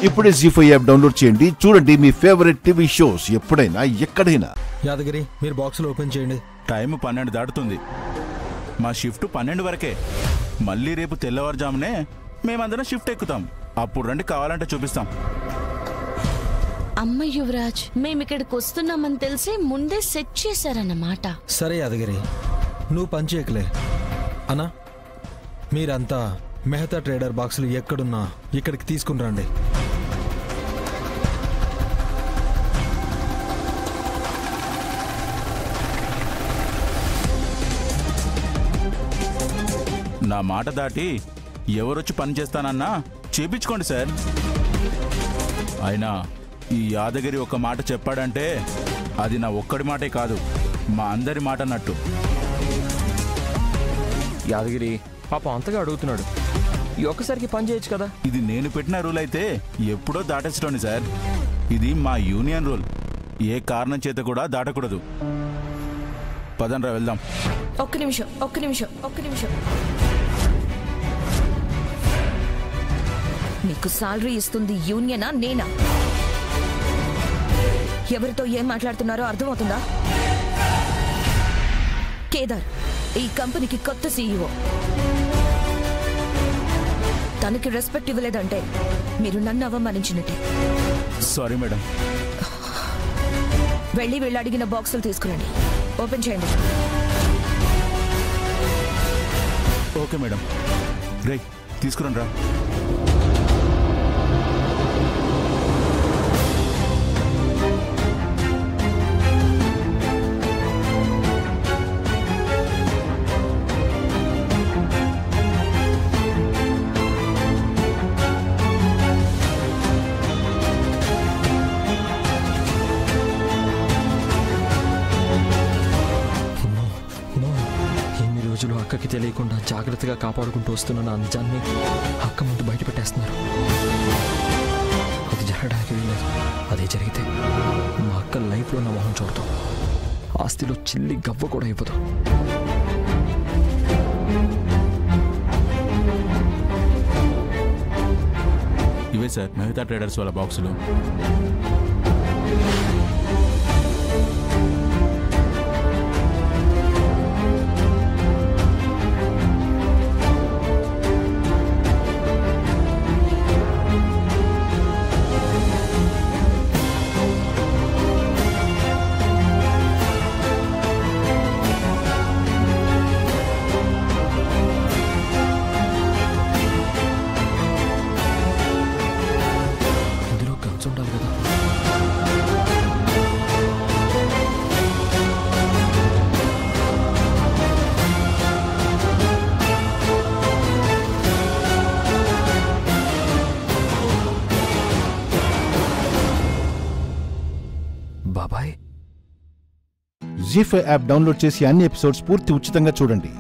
ఇప్పుడే జీ5 app download చేయండి. చూడండి మీ ఫేవరెట్ టీవీ షోస్ ఎప్పుడైనా ఎక్కడైనా. యాదగిరి మీరు బాక్సులు ఓపెన్ చేయండి. టైం 12 దాటుతుంది. మా షిఫ్ట్ 12 వరకే. మళ్ళీ రేపు తెల్లవారుజామునే మేమందరం షిఫ్ట్ ఎక్కుతాం. అప్పుడు రండి, కావాలంటే చూపిస్తాం. అమ్మ యువరాజ్, మేమిక్కడికి వస్తున్నామని తెలిసి ముందే సెట్ చేశారన్నమాట. సరే యాదగిరి, నువ్వు పని చేయకలే. అన్నా, మీరంతా మెహతా ట్రేడర్ బాక్సులు ఎక్కడున్నా ఇక్కడికి తీసుకుని రండి. నా మాట దాటి ఎవరొచ్చి పని చేస్తానన్నా చేపించుకోండి సార్. అయినా ఈ యాదగిరి ఒక మాట చెప్పాడంటే అది నా ఒక్కడి మాటే కాదు, మా అందరి మాట అన్నట్టు. యాదగిరి పాపం అంతగా అడుగుతున్నాడు, ఈ ఒక్కసారికి పని చేయొచ్చు కదా. ఇది నేను పెట్టిన రూల్ అయితే ఎప్పుడో దాటేసుకోండి సార్. ఇది మా యూనియన్ రూల్, ఏ కారణం చేత కూడా దాటకూడదు. పదండ్రా వెళ్దాం. ఒక్క నిమిషం. మీకు సాలరీ ఇస్తుంది యూనియనా నేనా? ఎవరితో ఏం మాట్లాడుతున్నారో అర్థమవుతుందా? కేదార్ ఈ కంపెనీకి కొత్త సీఈఓ. తనకి రెస్పెక్ట్ ఇవ్వలేదంటే మీరు నన్ను అవమానించినట్టే. Sorry madam. వెళ్ళి అడిగిన బాక్సులు తీసుకురండి, ఓపెన్ చేయండి. Okay madam. రే తీసుకురండి రా. అక్కకి తెలియకుండా జాగ్రత్తగా కాపాడుకుంటూ వస్తున్న నా నిజాన్ని అక్క ముందు బయట పెట్టేస్తున్నారు. అది జరగడానికి వీల్లేదు. అదే జరిగితే మా అక్క లైఫ్లో నా మొహం చూడతాం. ఆస్తిలో చిల్లి గవ్వ కూడా ఇవ్వదు. ఇవే సార్ మెహతా ట్రేడర్స్ వాళ్ళ బాక్సులు. ఉండాలి కదా. బాబాయ్, జీ5 యాప్ డౌన్లోడ్ చేసి అన్ని ఎపిసోడ్స్ పూర్తి ఉచితంగా చూడండి.